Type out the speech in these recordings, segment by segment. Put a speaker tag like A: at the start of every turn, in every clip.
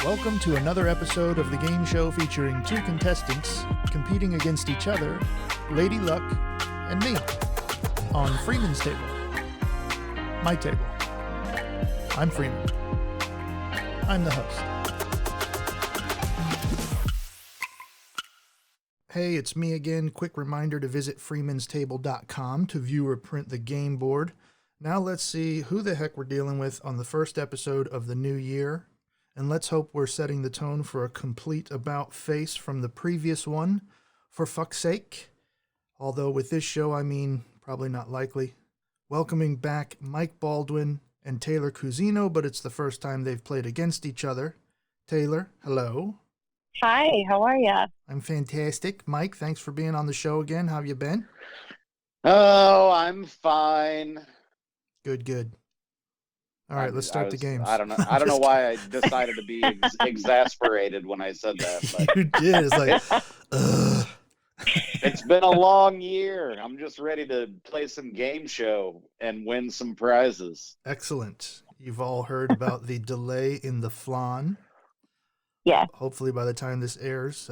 A: Welcome to another episode of the game show featuring two contestants competing against each other, Lady Luck and me, on Freeman's table. My table. I'm Freeman. I'm the host. Hey, it's me again. Quick reminder to visit freemanstable.com to view or print the game board. Now let's see who the heck we're dealing with on the first episode of the new year. And let's hope we're setting the tone for a complete about-face from the previous one, for fuck's sake. Although with this show, I mean, probably not likely. Welcoming back Mike Baldwin and Taylor Cuzino, but it's the first time they've played against each other. Taylor, hello.
B: Hi, how are ya?
A: I'm fantastic. Mike, thanks for being on the show again. How have you been?
C: Oh, I'm fine.
A: Good. All right, let's start the games.
C: I don't know why I decided to be exasperated when I said that. But
A: You did. It's like, ugh.
C: it's been a long year. I'm just ready to play some game show and win some prizes.
A: Excellent. You've all heard about the delay in the flan.
B: Yeah.
A: Hopefully by the time this airs,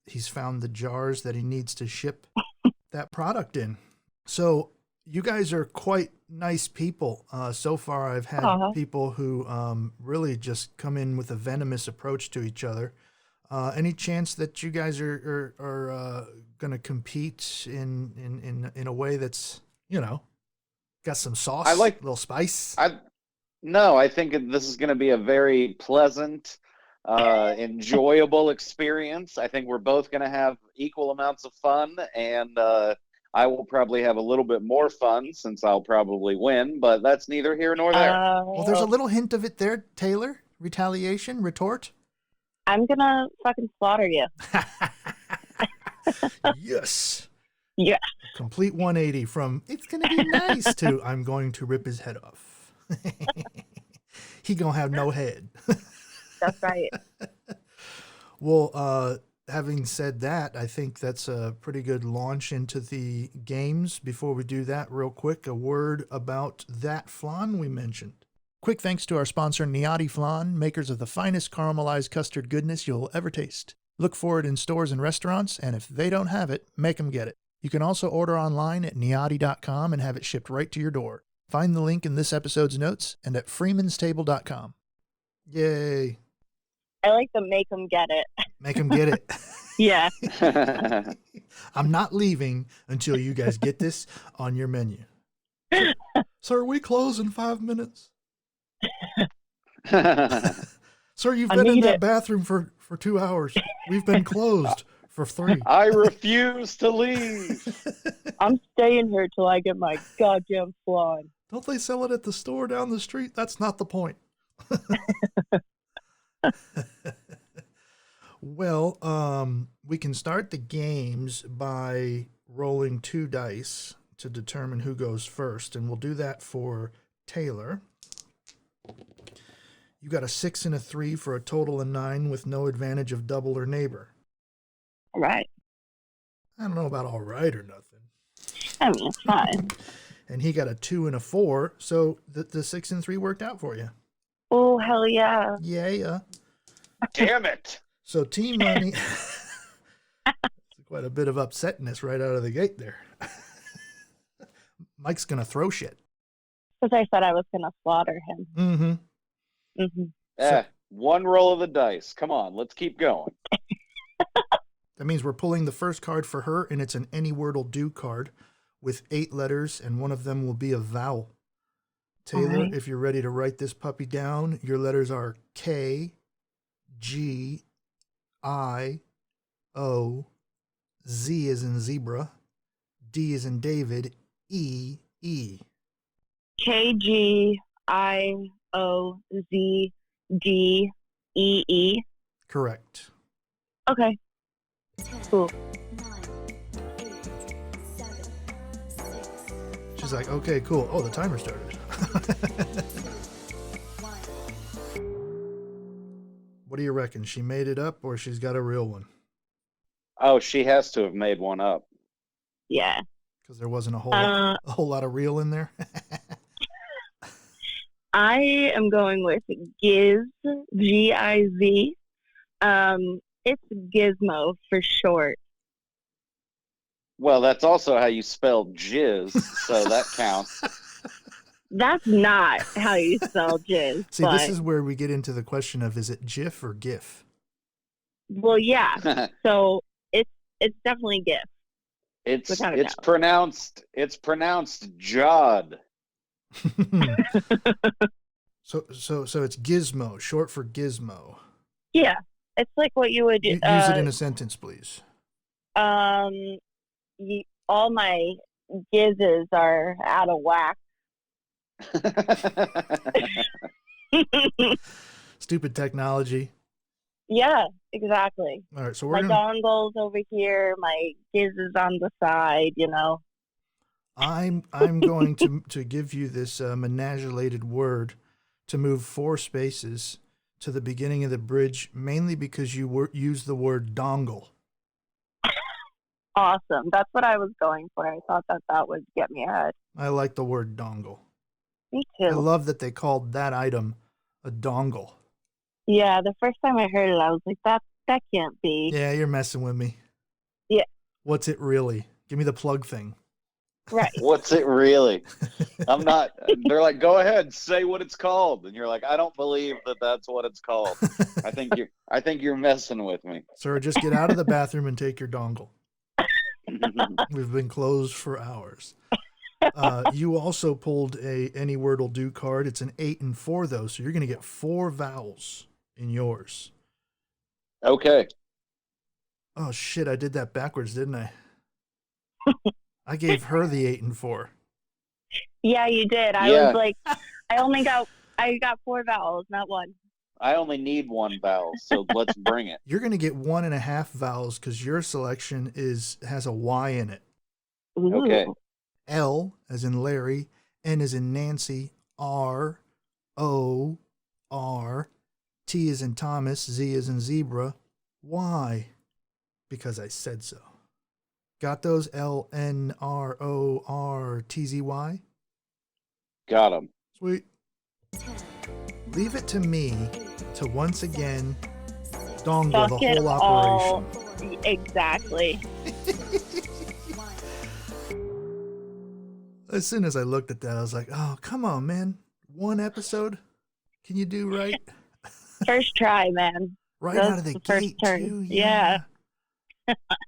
A: he's found the jars that he needs to ship that product in. So you guys are quite nice people. So far, I've had people who really just come in with a venomous approach to each other. Any chance that you guys are going to compete in a way that's, got some sauce,
C: I like
A: a little spice?
C: I think this is going to be a very pleasant, enjoyable experience. I think we're both going to have equal amounts of fun, and I will probably have a little bit more fun since I'll probably win, but that's neither here nor there.
A: Well, there's a little hint of it there, Taylor. Retaliation, retort.
B: I'm gonna fucking slaughter you.
A: Yes.
B: Yeah.
A: Complete 180 from it's gonna be nice to I'm going to rip his head off. He gonna have no head.
B: That's right.
A: Well, having said that, I think that's a pretty good launch into the games. Before we do that, real quick, a word about that flan we mentioned. Quick thanks to our sponsor, Niati Flan, makers of the finest caramelized custard goodness you'll ever taste. Look for it in stores and restaurants, and if they don't have it, make them get it. You can also order online at niati.com and have it shipped right to your door. Find the link in this episode's notes and at freemanstable.com. Yay.
B: I like to make them get it.
A: Make them get it.
B: Yeah.
A: I'm not leaving until you guys get this on your menu. Sir, we close in 5 minutes. Sir, you've been in that bathroom for 2 hours. We've been closed for 3.
C: I refuse to leave.
B: I'm staying here till I get my goddamn flan.
A: Don't they sell it at the store down the street? That's not the point. Well, we can start the games by rolling 2 dice to determine who goes first, and we'll do that for Taylor. You got a 6 and a 3 for a total of 9 with no advantage of double or neighbor.
B: All right.
A: I don't know about all right or nothing.
B: I mean, it's fine.
A: And he got a 2 and a 4, so the 6 and 3 worked out for you.
B: Oh, hell yeah.
A: Yeah.
C: Damn it.
A: So team money. Quite a bit of upsetness right out of the gate there. Mike's going to throw shit.
B: Because I said I was going to slaughter him.
A: Mm-hmm.
B: Mm-hmm.
C: One roll of the dice. Come on, let's keep going.
A: That means we're pulling the first card for her, and it's an any word will do card with 8 letters, and one of them will be a vowel. Taylor, if you're ready to write this puppy down, your letters are K, G, I, O, Z as in zebra, D as in David, E, E.
B: K-G-I-O-Z-D-E-E.
A: Correct.
B: Okay. Cool.
A: She's like, okay, cool. Oh, the timer started. What do you reckon? She made it up or she's got a real one?
C: Oh, she has to have made one up.
B: Yeah.
A: Because there wasn't a whole lot of real in there.
B: I am going with Giz, Giz. It's Gizmo for short.
C: Well, that's also how you spell jizz, so that counts.
B: That's not how you spell jizz.
A: See, this is where we get into the question of, is it GIF or GIF?
B: Well, yeah. So it's definitely GIF.
C: It's pronounced Jod.
A: So it's Gizmo, short for Gizmo.
B: Yeah, it's like what you would
A: Use it in a sentence, please.
B: All my gizzes are out of whack.
A: Stupid technology.
B: Yeah, exactly.
A: All right, so
B: my dongle's over here, my giz is on the side, you know.
A: I'm going to give you this managulated word to move 4 spaces to the beginning of the bridge, mainly because you used the word dongle.
B: Awesome. That's what I was going for. I thought that would get me ahead.
A: I like the word dongle.
B: Me too.
A: I love that they called that item a dongle.
B: Yeah, the first time I heard it, I was like, that can't be.
A: Yeah, you're messing with me.
B: Yeah.
A: What's it really? Give me the plug thing.
B: Right.
C: What's it really? I'm not. They're like, go ahead, say what it's called, and you're like, I don't believe that that's what it's called. I think you're messing with me.
A: Sir, just get out of the bathroom and take your dongle. We've been closed for hours. You also pulled a any word will do card. It's an 8 and 4 though, so you're going to get 4 vowels in yours.
C: Okay.
A: Oh shit! I did that backwards, didn't I? I gave her the 8 and 4.
B: Yeah, you did. I was like, I got 4 vowels, not 1.
C: I only need 1 vowel, so let's bring it.
A: You're going to get 1.5 vowels because your selection has a Y in it.
B: Ooh.
C: Okay.
A: L as in Larry, N as in Nancy, R, O, R, T as in Thomas, Z as in zebra, Y, because I said so. Got those? L, N, R, O, R, T, Z, Y?
C: Got them.
A: Sweet. Leave it to me to once again dongle the whole operation.
B: Exactly.
A: As soon as I looked at that, I was like, oh, come on, man. 1 episode? Can you do right?
B: First try, man.
A: Right out of the gate, too.
B: Yeah.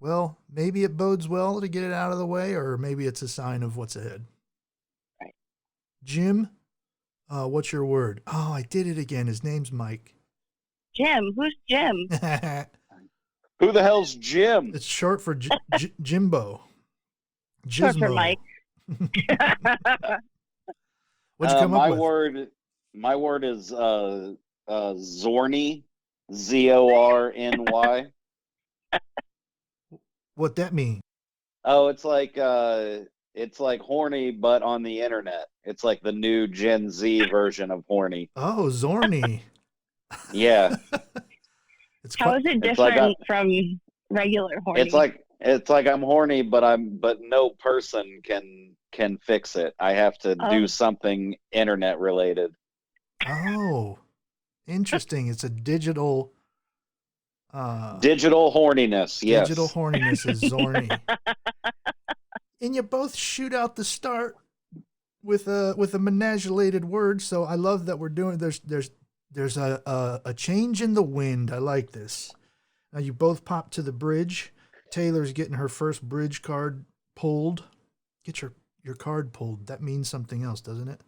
A: Well, maybe it bodes well to get it out of the way, or maybe it's a sign of what's ahead.
B: Right.
A: Jim, what's your word? Oh, I did it again. His name's Mike.
B: Jim? Who's Jim?
C: Who the hell's Jim?
A: It's short for Jimbo. Gizmo.
B: Short for Mike.
A: What'd you come up with?
C: My word is Zorny, Zorny.
A: What that mean?
C: Oh, it's like horny, but on the internet. It's like the new Gen Z version of horny.
A: Oh, Zorny.
C: Yeah.
B: How is it different from regular horny?
C: It's like I'm horny, but no person can fix it. I have to do something internet related.
A: Oh, interesting. It's a digital
C: horniness. Yes.
A: Digital horniness is Zorny. And you both shoot out the start with a managulated word. So I love that we're doing. There's a change in the wind. I like this. Now you both pop to the bridge. Taylor's getting her first bridge card pulled. Get your card pulled. That means something else, doesn't it?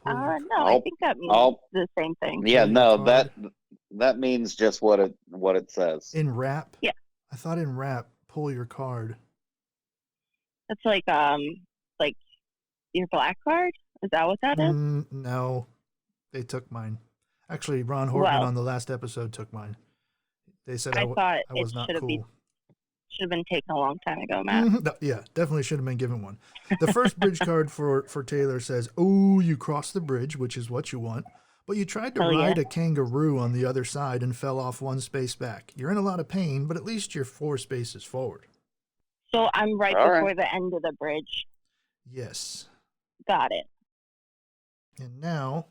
B: No, I think that means the same thing.
C: Yeah, no, that means just what it says.
A: In rap?
B: Yeah.
A: I thought in rap, pull your card.
B: It's like your black card? Is that what that is?
A: No. They took mine. Actually, Ron Hortman on the last episode took mine. They said I was not cool.
B: Should have been taken a long time ago, Matt.
A: Yeah, definitely should have been given one. The first bridge card for Taylor says, "Oh, you crossed the bridge, which is what you want, but you tried to ride a kangaroo on the other side and fell off 1 space back. You're in a lot of pain, but at least you're 4 spaces forward."
B: So I'm right before the end of the bridge.
A: Yes.
B: Got it.
A: And now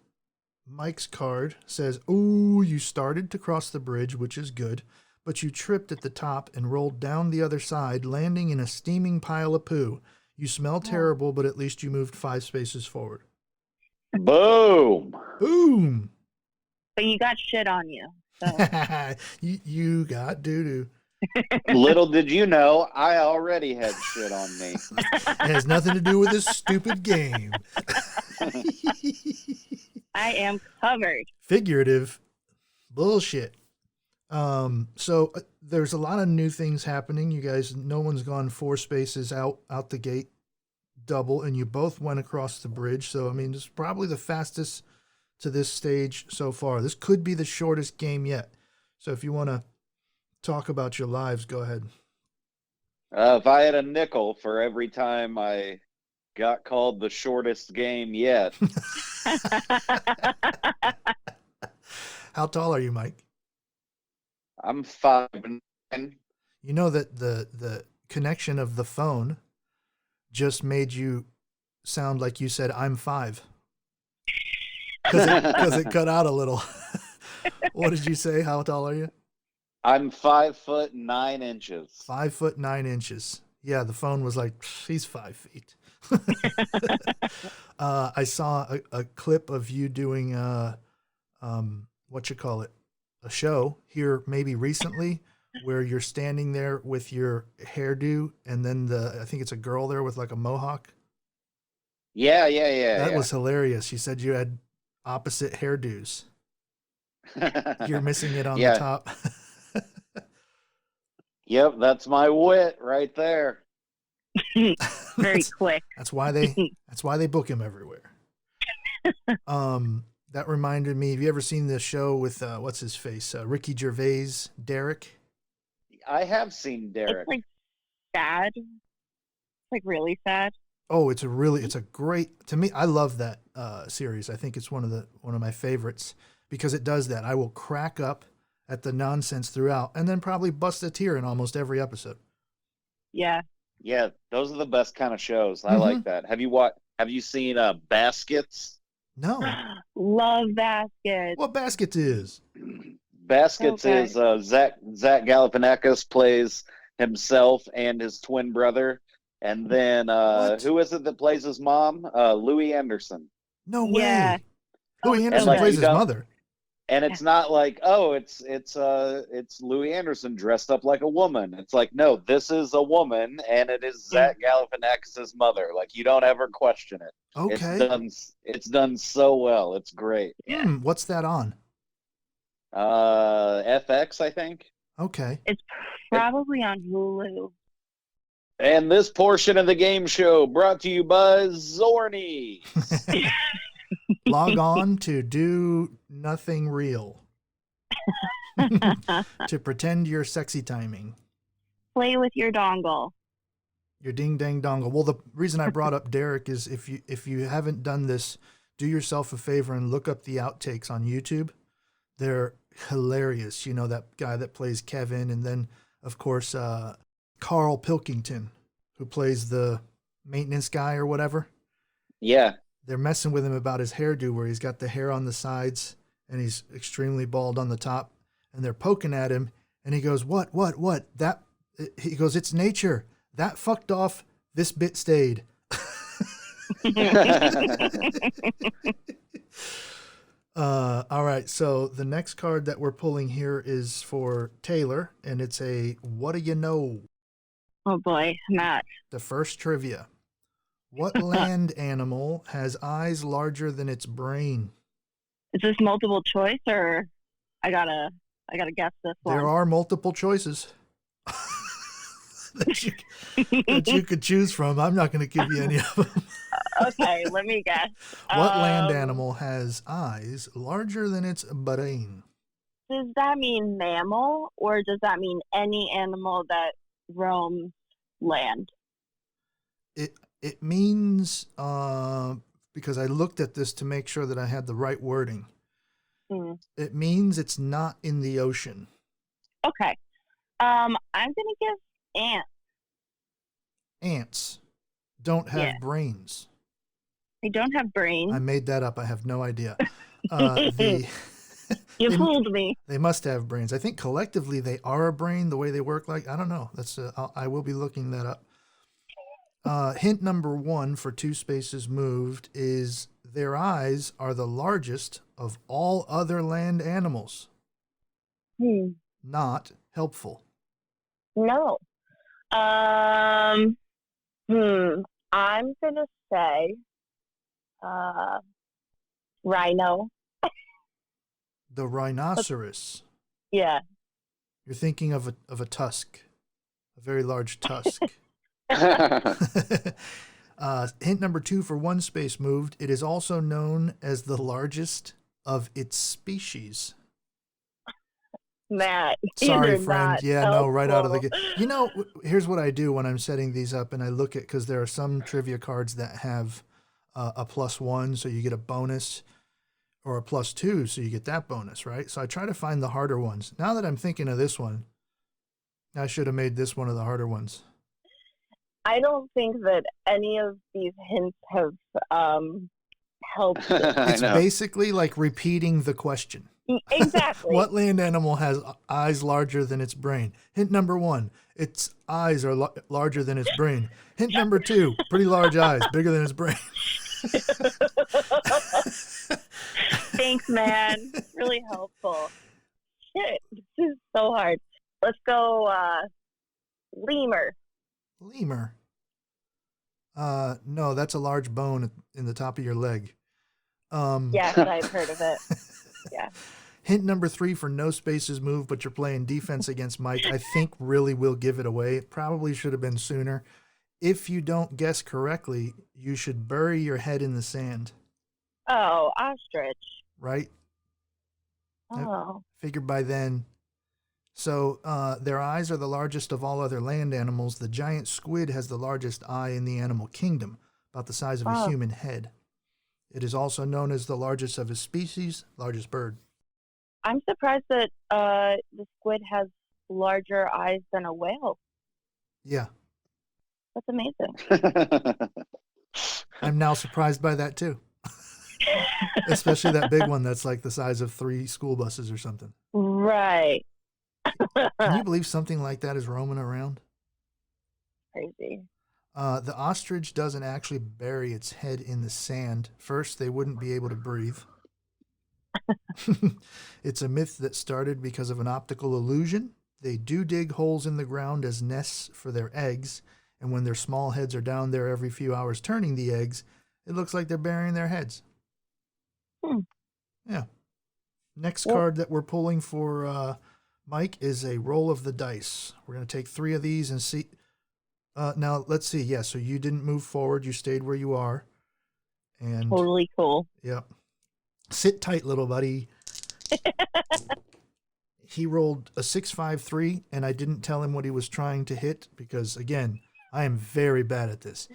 A: Mike's card says, "Ooh, you started to cross the bridge, which is good, but you tripped at the top and rolled down the other side, landing in a steaming pile of poo. You smell terrible, but at least you moved 5 spaces forward."
C: Boom.
A: Boom.
B: But you got shit on you. So.
A: you got doo-doo.
C: Little did you know, I already had shit on me.
A: It has nothing to do with this stupid game.
B: I am covered.
A: Figurative bullshit. So there's a lot of new things happening. You guys, no one's gone 4 spaces out the gate double, and you both went across the bridge. So, I mean, this is probably the fastest to this stage so far. This could be the shortest game yet. So if you want to talk about your lives, go ahead.
C: If I had a nickel for every time I got called the shortest game yet.
A: How tall are you, Mike?
C: I'm 5'9".
A: You know that the connection of the phone just made you sound like you said, "I'm 5." Because it cut out a little. What did you say? How tall are you?
C: I'm 5'9".
A: 5'9". Yeah, the phone was like, "He's 5 feet." I saw a clip of you doing what you call it, a show here maybe recently, where you're standing there with your hairdo, and then I think it's a girl there with like a mohawk.
C: Yeah.
A: That was hilarious. You said you had opposite hairdos. You're missing it on the top.
C: Yep, that's my wit right there.
B: Very quick.
A: That's why they book him everywhere. That reminded me, have you ever seen the show with what's his face? Ricky Gervais, Derek?
C: I have seen Derek.
B: It's like sad. It's like really sad.
A: Oh, it's a great, to me, I love that series. I think it's one of my favorites because it does that. I will crack up at the nonsense throughout and then probably bust a tear in almost every episode.
B: Yeah.
C: Yeah, those are the best kind of shows. I like that. Have you seen Baskets?
A: No.
B: Love Baskets.
A: What Baskets is?
C: Baskets is Zach Galifianakis plays himself and his twin brother. And then who is it that plays his mom? Louis Anderson.
A: No way.
B: Yeah.
A: Louis Anderson plays his mother.
C: And it's not like, oh, it's Louis Anderson dressed up like a woman. It's like, no, this is a woman, and it is Zach Galifianakis' mother. Like, you don't ever question it.
A: Okay.
C: It's done so well. It's great.
A: What's that on?
C: FX, I think.
A: Okay.
B: It's probably on Hulu.
C: And this portion of the game show brought to you by Zorny.
A: Log on to do nothing real. To pretend you're sexy timing.
B: Play with your dongle.
A: Your ding dang dongle. Well, the reason I brought up Derek is if you haven't done this, do yourself a favor and look up the outtakes on YouTube. They're hilarious. You know, that guy that plays Kevin, and then of course Carl Pilkington, who plays the maintenance guy or whatever.
C: Yeah.
A: They're messing with him about his hairdo, where he's got the hair on the sides and he's extremely bald on the top, and they're poking at him, and he goes, what? He goes, "It's nature. That fucked off. This bit stayed." All right. So the next card that we're pulling here is for Taylor, and it's a "What do you know?"
B: Oh boy, Matt.
A: The first trivia. What land animal has eyes larger than its brain?
B: Is this multiple choice, or I gotta guess this one?
A: There are multiple choices that you could choose from. I'm not going to give you any of them.
B: Okay, let me guess.
A: What land animal has eyes larger than its brain?
B: Does that mean mammal, or does that mean any animal that roams land?
A: It means, because I looked at this to make sure that I had the right wording. It means it's not in the ocean.
B: Okay. I'm going to give ants.
A: Ants don't have brains.
B: They don't have brains.
A: I made that up. I have no idea. The
B: You
A: they,
B: fooled me.
A: they must have brains. I think collectively they are a brain. The way they work, like I don't know. That's I will be looking that up. Hint number 1 for 2 spaces moved is their eyes are the largest of all other land animals. Not helpful.
B: No. I'm gonna say rhino.
A: The rhinoceros.
B: Yeah.
A: You're thinking of a tusk, a very large tusk. Hint number 2 for 1 space moved. It is also known as the largest of its species.
B: Matt,
A: Sorry,
B: these are
A: friend.
B: not
A: Yeah, no, right out of the
B: helpful.
A: gate. You know, here's what I do when I'm setting these up, and I look at, because there are some trivia cards that have a +1, so you get a bonus, or a +2, so you get that bonus, right? So I try to find the harder ones. Now that I'm thinking of this one, I should have made this one of the harder ones.
B: I don't think that any of these hints have helped.
A: It's basically like repeating the question.
B: Exactly.
A: What land animal has eyes larger than its brain? Hint number 1, its eyes are larger than its brain. Hint number 2, pretty large eyes, bigger than its brain.
B: Thanks, man. Really helpful. Shit, this is so hard. Let's go lemur.
A: Lemur. No, that's a large bone in the top of your leg.
B: Yes, I've heard of it. Yeah.
A: Hint number 3 for no spaces moved, but you're playing defense against Mike, I think really will give it away. It probably should have been sooner. If you don't guess correctly, you should bury your head in the sand.
B: Oh, ostrich.
A: Right?
B: Oh.
A: I figured by then. So their eyes are the largest of all other land animals. The giant squid has the largest eye in the animal kingdom, about the size of a human head. It is also known as the largest of its species, largest bird.
B: I'm surprised that the squid has larger eyes than a whale.
A: Yeah.
B: That's amazing.
A: I'm now surprised by that too. Especially that big one that's like the size of 3 school buses or something.
B: Right.
A: Can you believe something like that is roaming around?
B: Crazy.
A: The ostrich doesn't actually bury its head in the sand. First, they wouldn't be able to breathe. It's a myth that started because of an optical illusion. They do dig holes in the ground as nests for their eggs, and when their small heads are down there every few hours turning the eggs, it looks like they're burying their heads. Yeah. Next card that we're pulling for Mike is a roll of the dice. We're going to take 3 of these and see. Now, let's see. Yeah, so you didn't move forward. You stayed where you are. And
B: totally cool.
A: Yep. Sit tight, little buddy. He rolled a 6-5-3, and I didn't tell him what he was trying to hit because, again, I am very bad at this.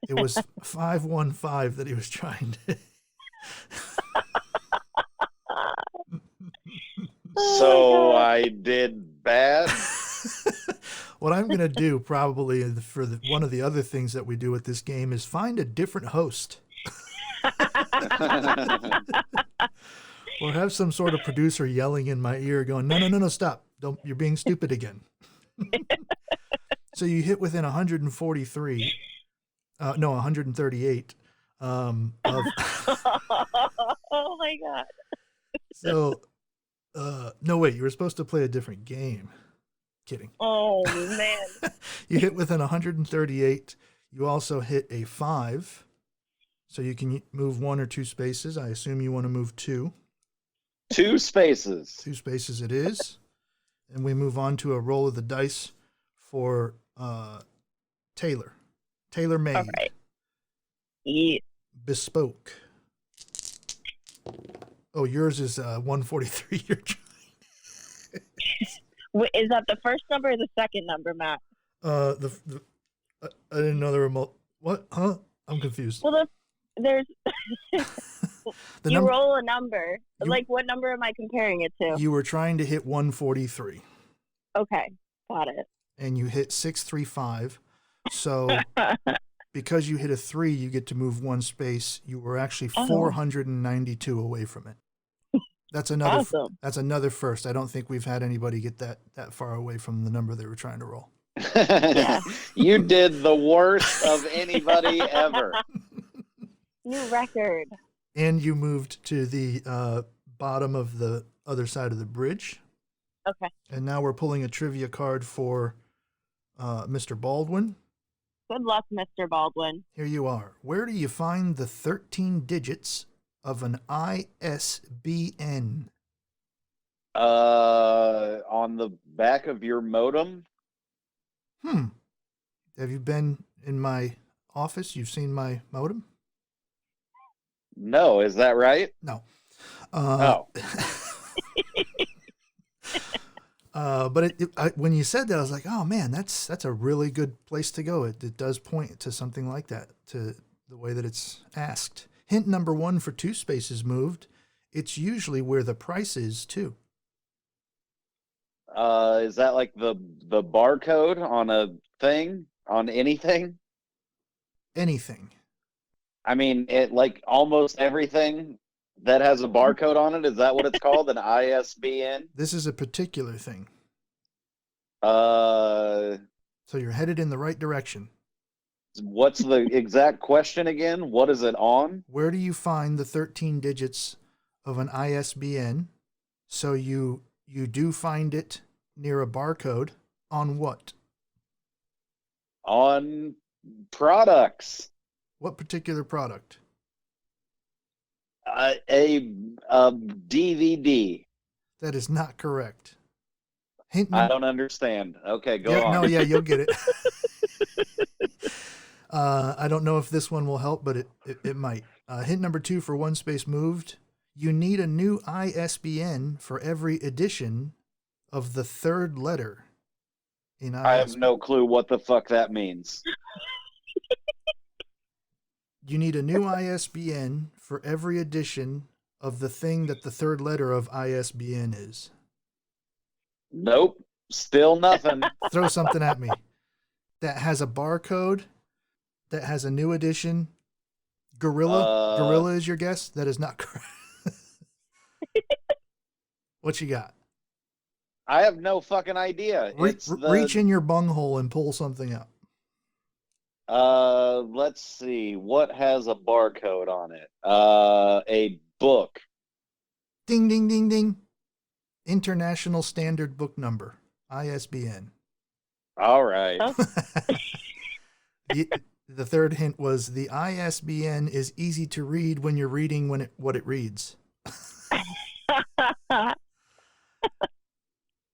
A: It was 5-1-5 that he was trying to hit.
C: So I did bad.
A: What I'm going to do probably for one of the other things that we do with this game is find a different host. Or have some sort of producer yelling in my ear going, no, stop. Don't, you're being stupid again. So you hit within 143, 138.
B: Oh my God.
A: So, no, wait, you were supposed to play a different game. Kidding.
B: Oh, man.
A: You hit within 138. You also hit a 5. So you can move 1 or 2 spaces. I assume you want to move 2.
C: 2 spaces.
A: 2 spaces it is. And we move on to a roll of the dice for Taylor. Tailor made.
B: All right. Yeah.
A: Bespoke. Oh, yours is 143. You're trying.
B: Wait, is that the first number or the second number, Matt?
A: I didn't know there were what? Huh? I'm confused.
B: Well, there's you roll a number. Like, what number am I comparing it to?
A: You were trying to hit 143.
B: Okay, got it.
A: And you hit 635. So because you hit a 3, you get to move 1 space. You were actually 492 away from it. That's another.
B: Awesome.
A: That's another first. I don't think we've had anybody get that far away from the number they were trying to roll.
B: Yeah.
C: You did the worst of anybody ever.
B: New record.
A: And you moved to the bottom of the other side of the bridge.
B: Okay.
A: And now we're pulling a trivia card for Mr. Baldwin.
B: Good luck, Mr. Baldwin.
A: Here you are. Where do you find the 13 digits of an ISBN?
C: On the back of your modem.
A: Have you been in my office? You've seen my modem?
C: No, is that right?
A: No.
C: Oh.
A: But when you said that, I was like, oh man, that's a really good place to go. It does point to something like that, to the way that it's asked. Hint number 1 for 2 spaces moved. It's usually where the price is too.
C: Is that like the barcode on a thing, on anything?
A: Anything.
C: I mean, it like almost everything that has a barcode on it. Is that what it's called? An ISBN?
A: This is a particular thing.
C: So
A: you're headed in the right direction.
C: what's the exact question again? What is it on?
A: Where do you find the 13 digits of an ISBN? So you do find it near a barcode on what?
C: On products.
A: What particular product?
C: A DVD.
A: That is not correct. Hint
C: I don't understand. Okay, go
A: yeah,
C: on.
A: No, yeah, you'll get it. I don't know if this one will help, but it might. Hint number 2 for 1 space moved. You need a new ISBN for every edition of the 3rd letter in ISBN.
C: I have no clue what the fuck that means.
A: You need a new ISBN for every edition of the thing that the 3rd letter of ISBN is.
C: Nope. Still nothing.
A: Throw something at me. That has a barcode, that has a new edition. Gorilla is your guess? That is not correct. What you got?
C: I have no fucking idea.
A: Reach in your bunghole and pull something out.
C: Let's see. What has a barcode on it? A book.
A: Ding, ding, ding, ding. International Standard Book Number, ISBN.
C: All right.
A: The third hint was the ISBN is easy to read when you're reading what it reads.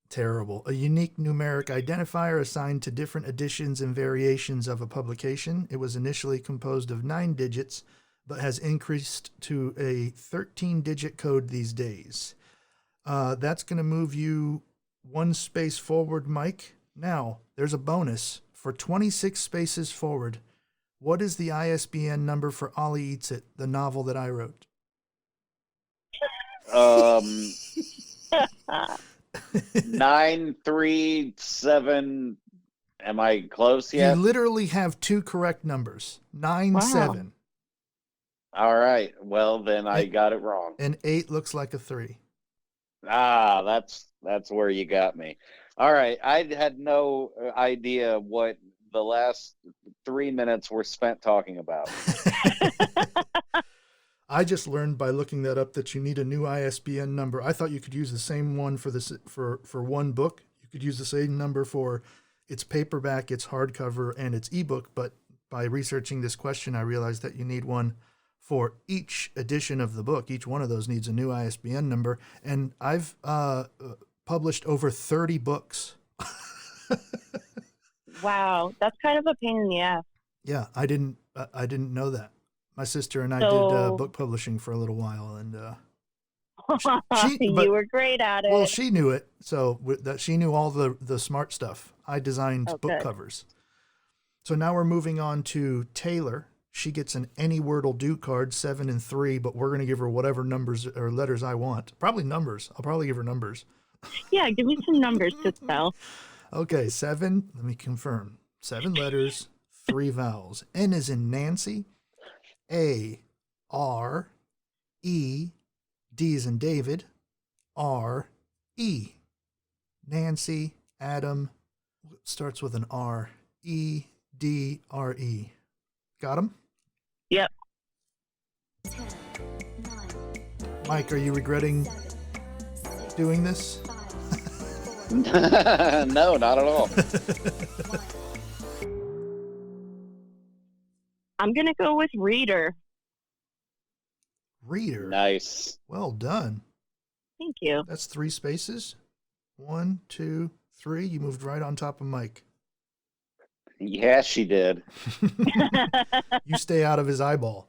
A: Terrible. A unique numeric identifier assigned to different editions and variations of a publication. It was initially composed of 9 digits, but has increased to a 13-digit code these days. That's going to move you 1 space forward, Mike. Now, there's a bonus. For 26 spaces forward, what is the ISBN number for Ollie Eats It, the novel that I wrote?
C: 937. Am I close yet?
A: You literally have 2 correct numbers. 9-7.
C: All right. Well, then I got it wrong.
A: And 8 looks like a 3.
C: Ah, that's where you got me. All right. I had no idea what the last 3 minutes were spent talking about.
A: I just learned by looking that up that you need a new ISBN number. I thought you could use the same one for one book. You could use the same number for its paperback, its hardcover, and its ebook. But by researching this question, I realized that you need one for each edition of the book. Each one of those needs a new ISBN number. And I've published over 30 books.
B: Wow, that's kind of a pain in the ass.
A: Yeah, I didn't know that. My sister and I did book publishing for a little while, and
B: you were great at it.
A: Well, she knew it, so that she knew all the smart stuff. I designed book covers. So now we're moving on to Taylor. She gets an any word will do card, 7 and 3, but we're going to give her whatever numbers or letters I want. Probably numbers. I'll probably give her numbers.
B: Yeah, give me some numbers to spell.
A: Okay, 7. Let me confirm. 7 letters, 3 vowels. N is in Nancy. A, R, E, D is in David, R E. Nancy, Adam, starts with an R. E D R E. Got him?
B: Yep.
A: Mike, are you regretting doing this?
C: No, not at all.
B: I'm going to go with reader.
A: Reader.
C: Nice.
A: Well done.
B: Thank you.
A: That's 3 spaces. 1, 2, 3. You moved right on top of Mike.
C: Yeah, she did.
A: You stay out of his eyeball.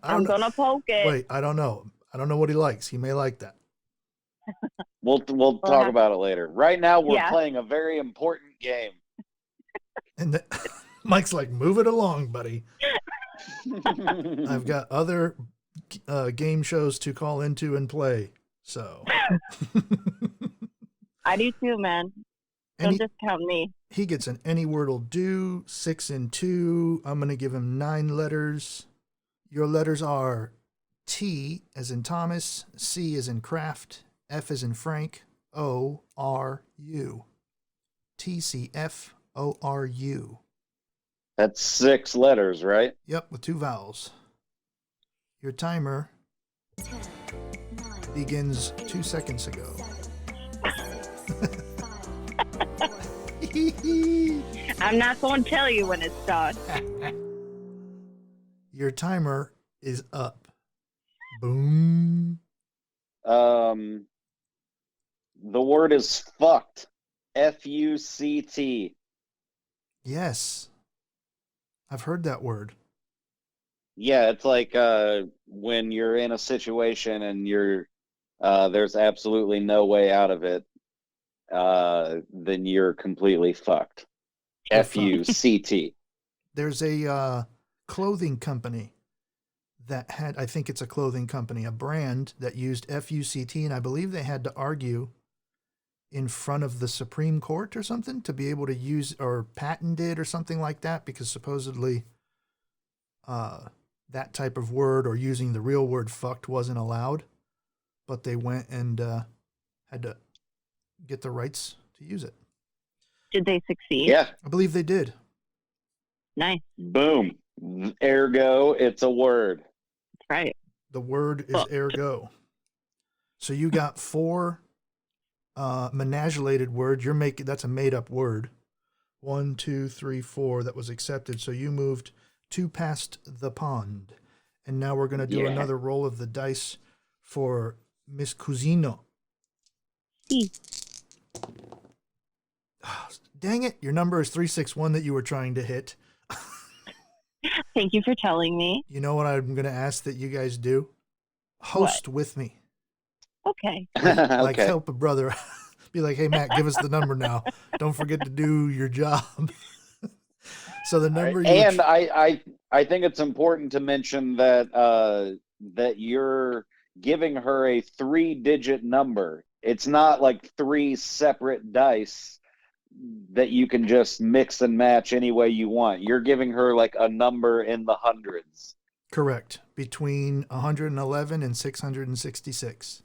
B: I'm going to poke it.
A: Wait, I don't know. I don't know what he likes. He may like that.
C: We'll talk about it later. Right now, we're playing a very important game.
A: And Mike's like, move it along, buddy. I've got other game shows to call into and play. So
B: I do too, man. Don't discount me.
A: He gets an any word will do. 6 and 2. I'm going to give him 9 letters. Your letters are T as in Thomas, C as in Craft, F as in Frank, O R U. TCFORU.
C: That's 6 letters, right?
A: Yep, with 2 vowels. Your timer begins 2 seconds ago.
B: I'm not going to tell you when it's done.
A: Your timer is up. Boom.
C: The word is fucked. F-U-C-T.
A: Yes. I've heard that word.
C: Yeah, it's like when you're in a situation and there's absolutely no way out of it, then you're completely fucked. F-U-C-T.
A: There's a clothing company that had, I think it's a clothing company, a brand that used F-U-C-T, and I believe they had to argue in front of the Supreme Court or something to be able to use or patented or something like that, because supposedly that type of word or using the real word fucked wasn't allowed, but they went and had to get the rights to use it.
B: Did they succeed?
C: Yeah.
A: I believe they did.
B: Nice.
C: Boom. Ergo, it's a word.
B: That's right.
A: The word is ergo. So you got 4 menagulated words. That's a made up word. 1, 2, 3, 4 that was accepted. So you moved 2 past the pond. And now we're going to do another roll of the dice for Miss Cuzino. Dang it. Your number is 361 that you were trying to hit.
B: Thank you for telling me.
A: You know what I'm going to ask that you guys do? Host with me.
B: Okay.
A: Like help a brother. Be like, hey, Matt, give us the number now. Don't forget to do your job. So the number
C: I think it's important to mention that that you're giving her a 3-digit number. It's not like 3 separate dice that you can just mix and match any way you want. You're giving her like a number in the hundreds.
A: Correct. Between 111 and 666.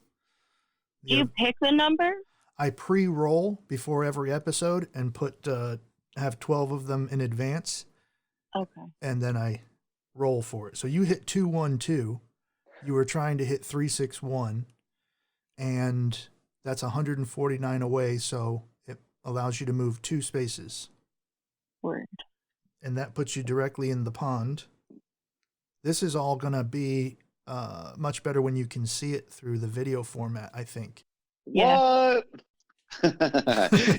B: Do you pick the number?
A: I pre-roll before every episode and have 12 of them in advance.
B: Okay.
A: And then I roll for it. So you hit 212. You were trying to hit 361, and that's 149 away. So it allows you to move 2 spaces.
B: Word.
A: And that puts you directly in the pond. This is all going to be much better when you can see it through the video format, I think.
C: What?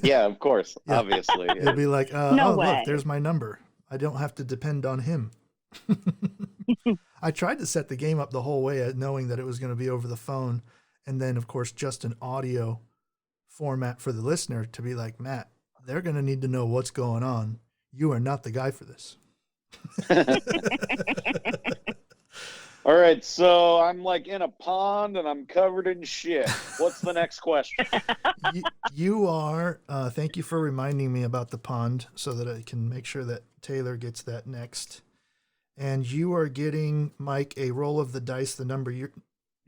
C: Yeah, of course. Yeah. Obviously.
A: You'll be like,
B: no way.
A: Look, there's my number. I don't have to depend on him. I tried to set the game up the whole way knowing that it was going to be over the phone. And then, of course, just an audio format for the listener to be like, Matt, they're going to need to know what's going on. You are not the guy for this.
C: All right, so I'm like in a pond and I'm covered in shit. What's the next question?
A: You are, thank you for reminding me about the pond so that I can make sure that Taylor gets that next. And you are getting, Mike, a roll of the dice. The number you're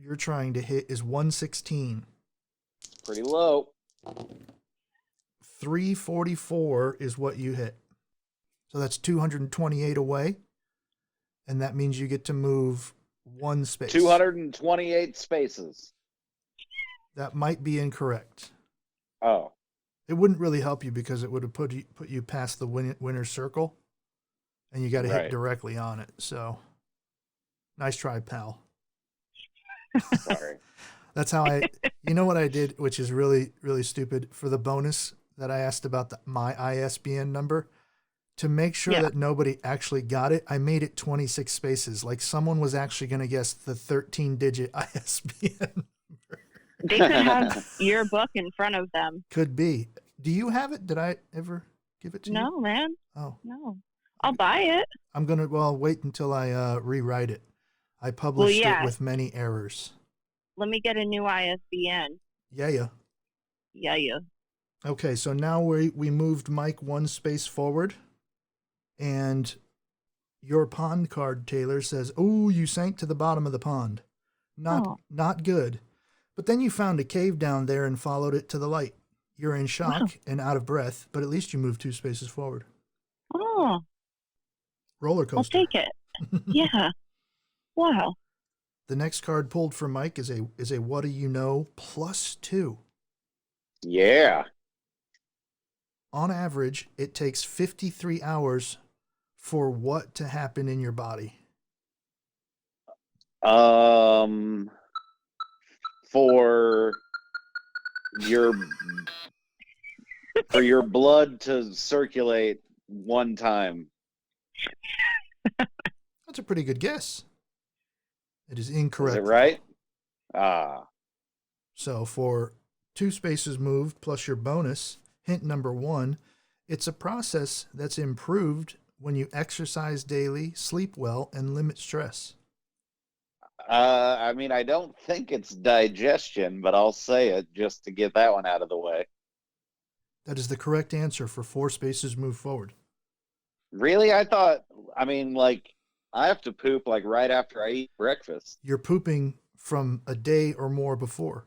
A: you're trying to hit is 116.
C: Pretty low.
A: 344 is what you hit. So that's 228 away. And that means you get to move one space.
C: 228 spaces.
A: That might be incorrect.
C: Oh.
A: It wouldn't really help you because it would have put you past the winner's circle. And you got to hit directly on it. So nice try, pal.
C: Sorry.
A: That's how you know what I did, which is really, really stupid. For the bonus that I asked about my ISBN number, to make sure that nobody actually got it, I made it 26 spaces. Like someone was actually going to guess the 13-digit ISBN number.
B: They could have your book in front of them.
A: Could be. Do you have it? Did I ever give it to you?
B: No, man.
A: Oh.
B: No. I'll buy it.
A: I'm going to, wait until I rewrite it. I published it with many errors.
B: Let me get a new ISBN.
A: Yeah. Okay, so now we moved Mike one space forward. And your pond card, Taylor, says, "Oh, you sank to the bottom of the pond. Not good. But then you found a cave down there and followed it to the light. You're in shock and out of breath, but at least you moved 2 spaces forward."
B: Oh.
A: Roller coaster.
B: I'll take it. Yeah. Wow.
A: The next card pulled for Mike is a what do you know +2.
C: Yeah.
A: On average, it takes 53 hours for what to happen in your body?
C: For your blood to circulate one time.
A: That's a pretty good guess. It is incorrect.
C: Is it right? Ah.
A: So for 2 spaces moved plus your bonus, hint number 1, it's a process that's improved when you exercise daily, sleep well, and limit stress.
C: I mean, I don't think it's digestion, but I'll say it just to get that one out of the way.
A: That is the correct answer for 4 spaces moved forward.
C: Really? I have to poop like right after I eat breakfast.
A: You're pooping from a day or more before.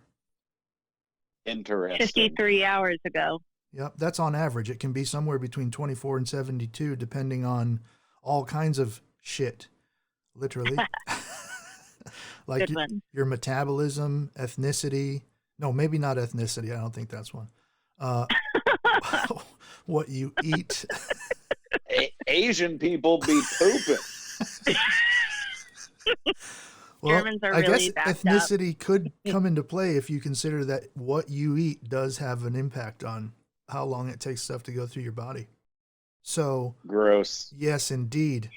C: Interesting.
B: 53 hours ago.
A: Yep, that's on average. It can be somewhere between 24 and 72, depending on all kinds of shit, literally. Like your metabolism, ethnicity. No, maybe not ethnicity. I don't think that's one. What you eat.
C: Asian people be pooping.
A: Well,
B: Germans are
A: I
B: really
A: guess ethnicity could come into play if you consider that what you eat does have an impact on how long it takes stuff to go through your body. So
C: gross.
A: Yes, indeed.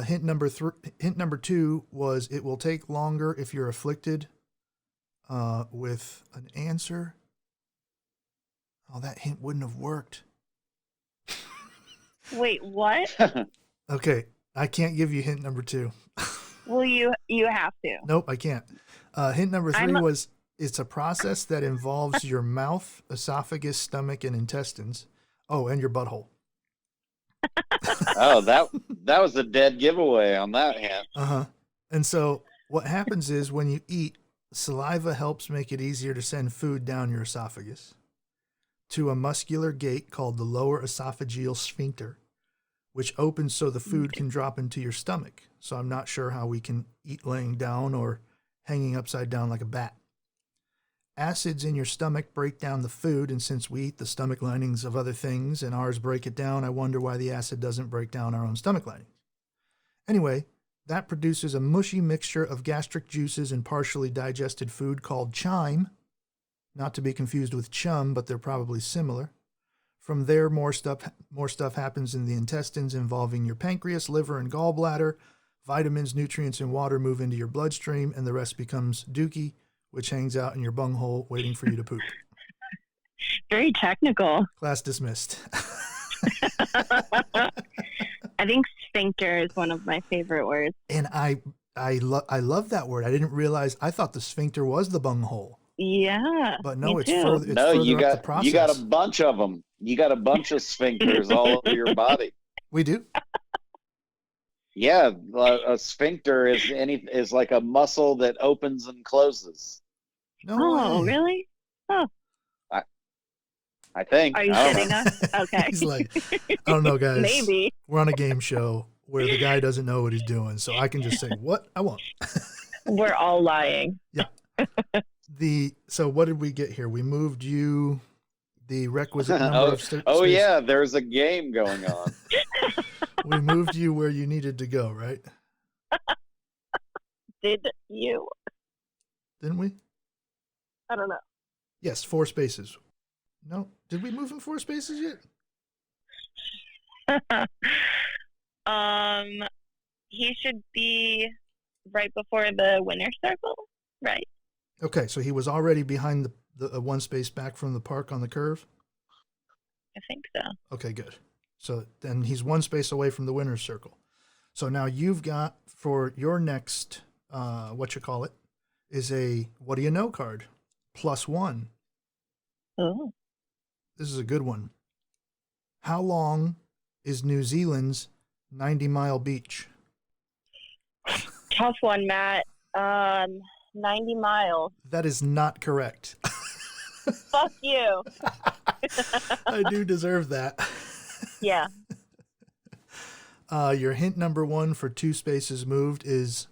A: Hint number 2 was it will take longer if you're afflicted with an answer. Oh, that hint wouldn't have worked.
B: Wait, what?
A: Okay, I can't give you hint number 2.
B: Well, you have to.
A: Nope, I can't. Hint number 3 was it's a process that involves your mouth, esophagus, stomach, and intestines. Oh, and your butthole.
C: Oh, that was a dead giveaway on that hand.
A: Uh-huh. And so what happens is when you eat, saliva helps make it easier to send food down your esophagus to a muscular gate called the lower esophageal sphincter, which opens so the food can drop into your stomach. So I'm not sure how we can eat laying down or hanging upside down like a bat. Acids in your stomach break down the food, and since we eat the stomach linings of other things and ours break it down, I wonder why the acid doesn't break down our own stomach linings. Anyway, that produces a mushy mixture of gastric juices and partially digested food called chyme, not to be confused with chum, but they're probably similar. From there, more stuff happens in the intestines involving your pancreas, liver, and gallbladder. Vitamins, nutrients, and water move into your bloodstream, and the rest becomes dookie, which hangs out in your bunghole waiting for you to poop.
B: Very technical.
A: Class dismissed.
B: I think sphincter is one of my favorite words.
A: And I love that word. I didn't realize, I thought the sphincter was the bunghole.
B: Yeah.
A: But no, it's
B: too.
A: further, it's
C: No,
A: further
C: you
A: up
C: got
A: the process.
C: you got a bunch of them. You got a bunch of sphincters all over your body.
A: We do?
C: Yeah, a sphincter is like a muscle that opens and closes.
A: No
B: Oh,
A: way.
B: really? Oh,
C: I I think.
B: are you
C: I don't know.
B: shitting us? Okay.
A: He's like, I don't know, guys.
B: Maybe.
A: We're on a game show where the guy doesn't know what he's doing, so I can just say what I want.
B: We're all lying.
A: Yeah. So what did we get here? We moved you the requisite number
C: Oh,
A: of spaces.
C: oh yeah, there's a game going on.
A: We moved you where you needed to go, right?
B: Did you?
A: Didn't we?
B: I don't know.
A: Yes, 4 spaces. No, did we move him 4 spaces yet?
B: He should be right before the winner's circle, right?
A: Okay, so he was already behind the 1 space back from the park on the curve.
B: I think so.
A: Okay, good. So then he's 1 space away from the winner's circle. So now you've got for your next, is a what do you know card, +1.
B: Oh.
A: This is a good one. How long is New Zealand's 90-mile beach?
B: Tough one, Matt. 90 miles.
A: That is not correct.
B: Fuck you.
A: I do deserve that.
B: Yeah.
A: Your hint number 1 for 2 spaces moved is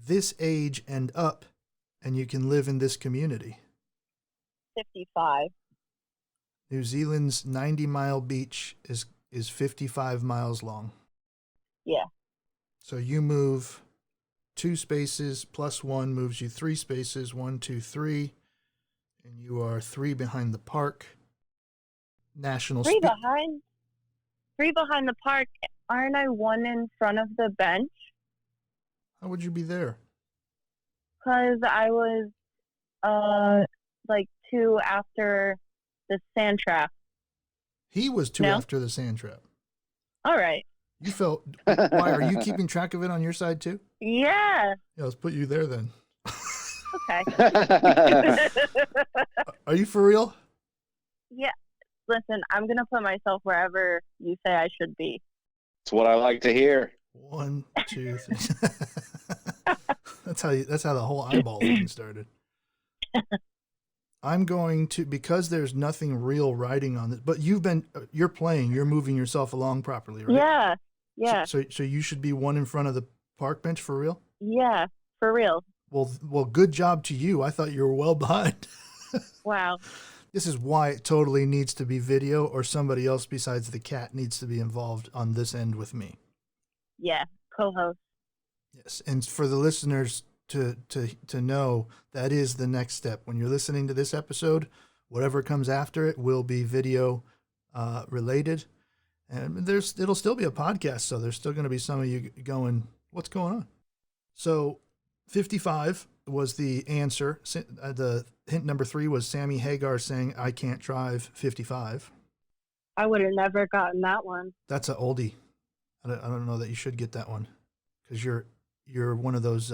A: this age and up, and you can live in this community.
B: 55.
A: New Zealand's 90-mile beach is 55 miles long.
B: Yeah.
A: So you move 2 spaces +1 moves you 3 spaces, 1, 2, 3, and you are 3 behind the park. National
B: Three behind the park. Aren't I 1 in front of the bench?
A: How would you be there?
B: Because I was like 2 after the sand trap.
A: He was 2
B: No?
A: after the sand trap.
B: All right.
A: You felt. Why are you keeping track of it on your side too?
B: Yeah.
A: Yeah, let's put you there then.
B: Okay.
A: Are you for real?
B: Yeah. Listen, I'm gonna put myself wherever you say I should be.
C: That's what I like to hear.
A: 1, 2, 3. That's how the whole eyeball thing started. I'm going to, because there's nothing real writing on it, but you're playing, you're moving yourself along properly, right?
B: Yeah. Yeah.
A: So you should be 1 in front of the park bench for real?
B: Yeah. For real.
A: Well, good job to you. I thought you were well behind.
B: Wow.
A: This is why it totally needs to be video, or somebody else besides the cat needs to be involved on this end with me.
B: Yeah. Co-host.
A: Yes, and for the listeners to know, that is the next step. When you're listening to this episode, whatever comes after it will be video related, and it'll still be a podcast, so there's still going to be some of you going, what's going on? So 55 was the answer. The hint number 3 was Sammy Hagar saying, I can't drive 55.
B: I would have never gotten that one.
A: That's a oldie. I don't know that you should get that one, because you're one of those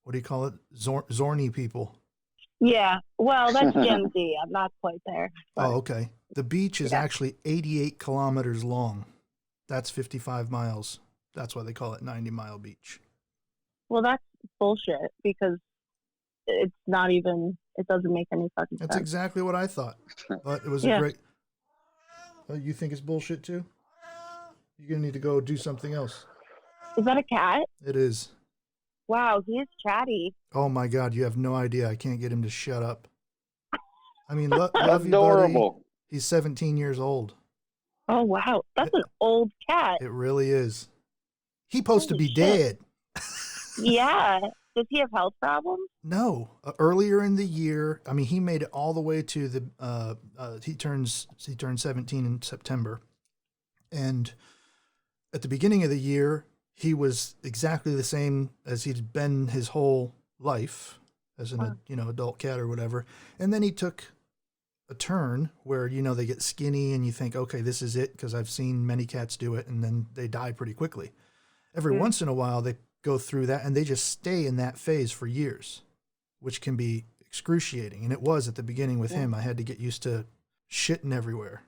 A: what do you call it, Zorny people.
B: Yeah. Well, that's Gen Z. I'm not quite there. But,
A: Oh, okay. The beach is actually 88 kilometers long. That's 55 miles. That's why they call it 90-mile beach.
B: well, that's bullshit because it's not even. It doesn't make any fucking
A: That's
B: sense.
A: exactly what I thought. But it was a great. You think it's bullshit too? You're gonna need to go do something else.
B: Is that a cat?
A: It is.
B: Wow, he's chatty.
A: Oh my God, you have no idea. I can't get him to shut up. I mean, love you,
C: Adorable.
A: buddy. He's 17 years old.
B: Oh wow, that's an old cat.
A: It really is. He's supposed to be
B: shit.
A: dead.
B: Yeah. Does he have health problems?
A: No. Earlier in the year, I mean, he made it all the way to the. He turned 17 in September, and at the beginning of the year, he was exactly the same as he'd been his whole life as an adult cat or whatever. And then he took a turn where they get skinny, and you think, okay, this is it, because I've seen many cats do it, and then they die pretty quickly. Every once in a while, they go through that, and they just stay in that phase for years, which can be excruciating. And it was at the beginning with him. I had to get used to shitting everywhere.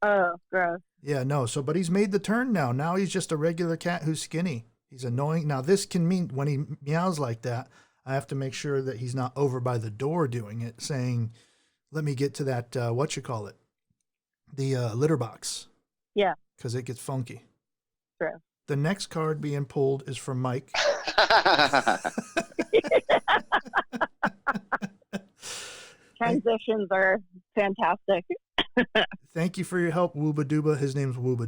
B: Oh, gross.
A: Yeah, no. So, but he's made the turn now. Now he's just a regular cat who's skinny. He's annoying. Now, this can mean when he meows like that, I have to make sure that he's not over by the door doing it, saying, let me get to that, what you call it? The litter box.
B: Yeah.
A: Because it gets funky.
B: True.
A: The next card being pulled is from Mike.
B: Transitions are fantastic.
A: Thank you for your help, Wooba Dooba. His name's Wooba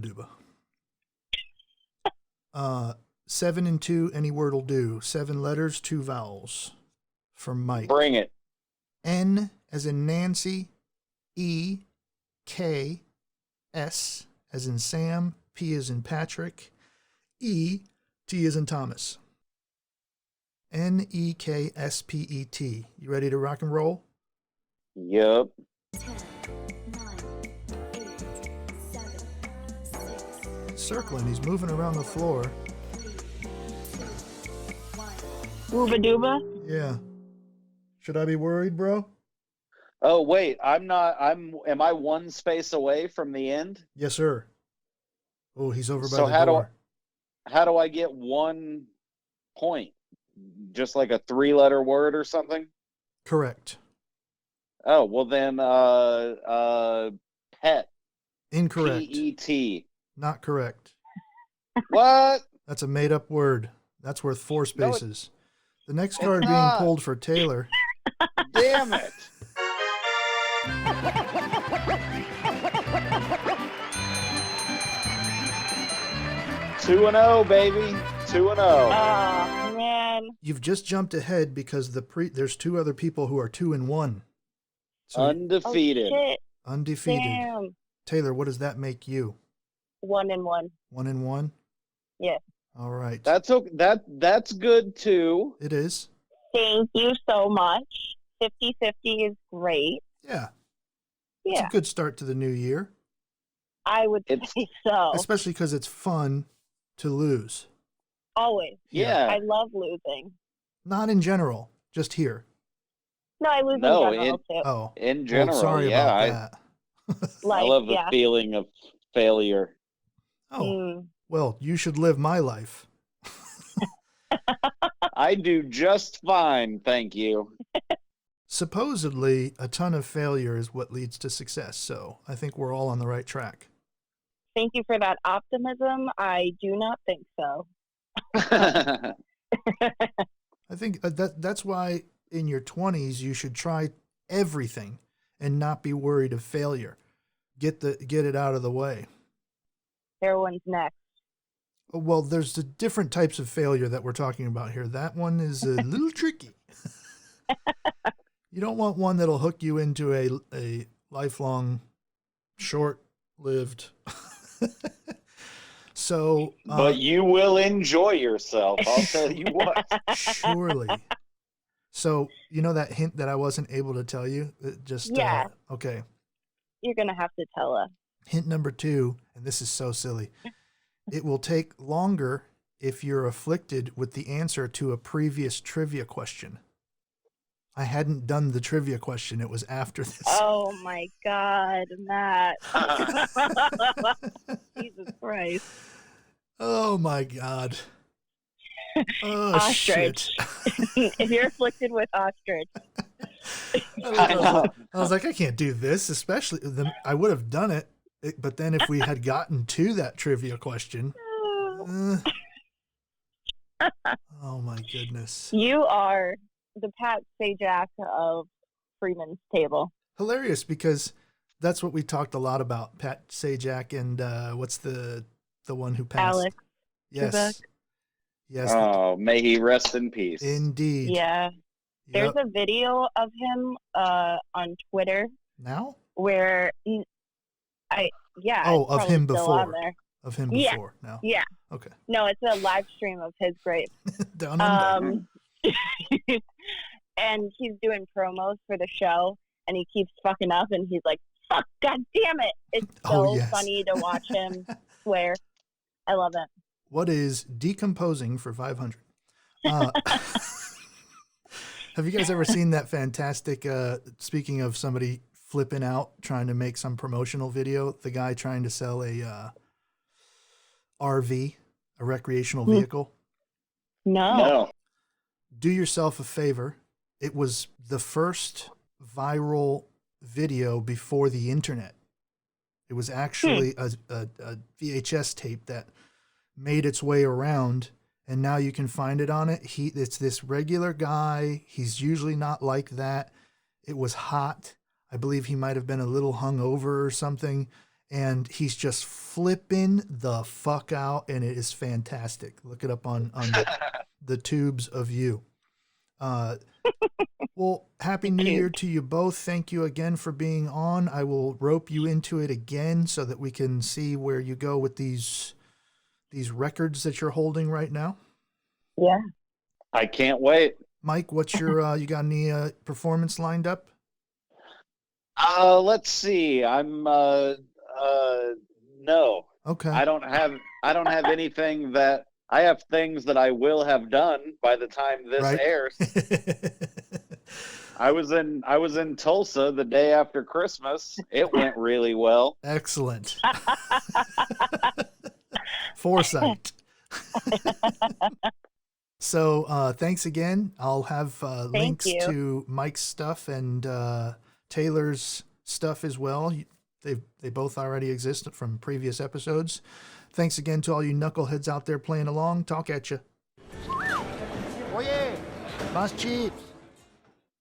A: Dooba. 7 and 2, any word will do. 7 letters, 2 vowels. From Mike.
C: Bring it.
A: N as in Nancy, E, K, S as in Sam, P as in Patrick, E, T as in Thomas. Nekkspet. You ready to rock and roll?
C: Yep.
D: 10, 9, 8, 7, 6,
A: Circling, he's moving around the floor.
D: 3, 2, 1.
B: Wooba dooba.
A: Yeah. Should I be worried, bro?
C: Oh wait, am I one space away from the end?
A: Yes, sir. Oh, he's over by
C: So
A: the
C: how
A: door.
C: How do I get 1 point? Just like a 3-letter word or something?
A: Correct.
C: Oh, well then pet.
A: Incorrect.
C: PET.
A: Not correct.
C: What?
A: That's a made-up word. That's worth 4 spaces. The next card being
C: not.
A: pulled for Taylor.
C: Damn it. 2-0, baby. 2-0.
B: Oh, man.
A: You've just jumped ahead because there's 2 other people who are 2 and 1. So
C: Undefeated.
B: Oh, shit.
A: undefeated.
B: Damn.
A: Taylor, what does that make you?
B: 1 and 1.
A: 1 and 1?
B: Yeah.
A: All right.
C: That's okay. That's good too.
A: It is.
B: Thank you so much. 50-50 is great.
A: Yeah. It's
B: Yeah,
A: a good start to the new year,
B: I would
C: It's-
B: say so.
A: especially because it's fun to lose.
B: Always.
C: Yeah.
B: I love losing.
A: Not in general, just here.
B: No, I lose
C: No,
B: in general too.
A: Oh,
C: In general,
A: well, sorry
C: yeah.
A: about that.
B: Like,
C: I love the
B: yeah.
C: feeling of failure.
A: Oh,
B: Mm.
A: well, you should live my life.
C: I do just fine, thank you.
A: Supposedly, a ton of failure is what leads to success, so I think we're all on the right track.
B: Thank you for that optimism. I do not think so.
A: I think that's why in your 20s you should try everything and not be worried of failure. Get it out of the way.
B: Everyone's next.
A: Well, there's the different types of failure that we're talking about here. That one is a little tricky. You don't want one that'll hook you into a lifelong, short-lived. So,
C: But you will enjoy yourself, I'll tell you what.
A: surely. So, you know that hint that I wasn't able to tell you?
B: Yeah.
A: Okay.
B: You're going to have to tell us.
A: Hint number 2, and this is so silly. It will take longer if you're afflicted with the answer to a previous trivia question. I hadn't done the trivia question. It was after this.
B: Oh, my God, Matt. Jesus Christ.
A: Oh, my God. Oh,
B: Ostrich.
A: shit.
B: If you're afflicted with ostrich.
A: I was like, I can't do this, especially I would have done it, but then if we had gotten to that trivia question, oh my goodness.
B: You are the Pat Sajak of Freeman's table.
A: Hilarious, because that's what we talked a lot about, Pat Sajak and what's the one who passed?
B: Alex.
A: Yes.
B: Trebek.
A: Yes.
C: Oh, may he rest in peace.
A: Indeed.
B: Yeah.
A: Yep.
B: There's a video of him on Twitter
A: Now?
B: where
A: Oh,
B: it's
A: of
B: probably
A: him
B: still
A: before.
B: on there.
A: Of him
B: Yeah.
A: before. Now.
B: Yeah.
A: Okay.
B: No, it's a live stream of his grave.
A: Down under.
B: And he's doing promos for the show, and he keeps fucking up, and he's like, "Fuck, god damn it!" It's so
A: Oh, yes.
B: funny to watch him swear. I love it.
A: What is decomposing for 500? Have you guys ever seen that fantastic, speaking of somebody flipping out trying to make some promotional video. The guy trying to sell a RV, a recreational vehicle.
B: No.
C: No.
A: Do yourself a favor. It was the first viral video before the internet. It was actually a VHS tape that made its way around, and now you can find it on it. It's this regular guy. He's usually not like that. It was hot. I believe he might have been a little hungover or something, and he's just flipping the fuck out, and it is fantastic. Look it up on the tubes of you. Well, Happy New Year to you both. Thank you again for being on. I will rope you into it again so that we can see where you go with these records that you're holding right now.
B: Yeah.
C: I can't wait.
A: Mike, what's your you got any performance lined up?
C: Let's see. I'm no.
A: Okay.
C: I don't have anything that I have things that I will have done by the time this
A: Right.
C: airs. I was in Tulsa the day after Christmas. It went really well.
A: Excellent. Foresight. So thanks again. I'll have links
B: you.
A: to Mike's stuff and Taylor's stuff as well. They both already exist from previous episodes. Thanks again to all you knuckleheads out there playing along. Talk at you.
E: Oye, más chips.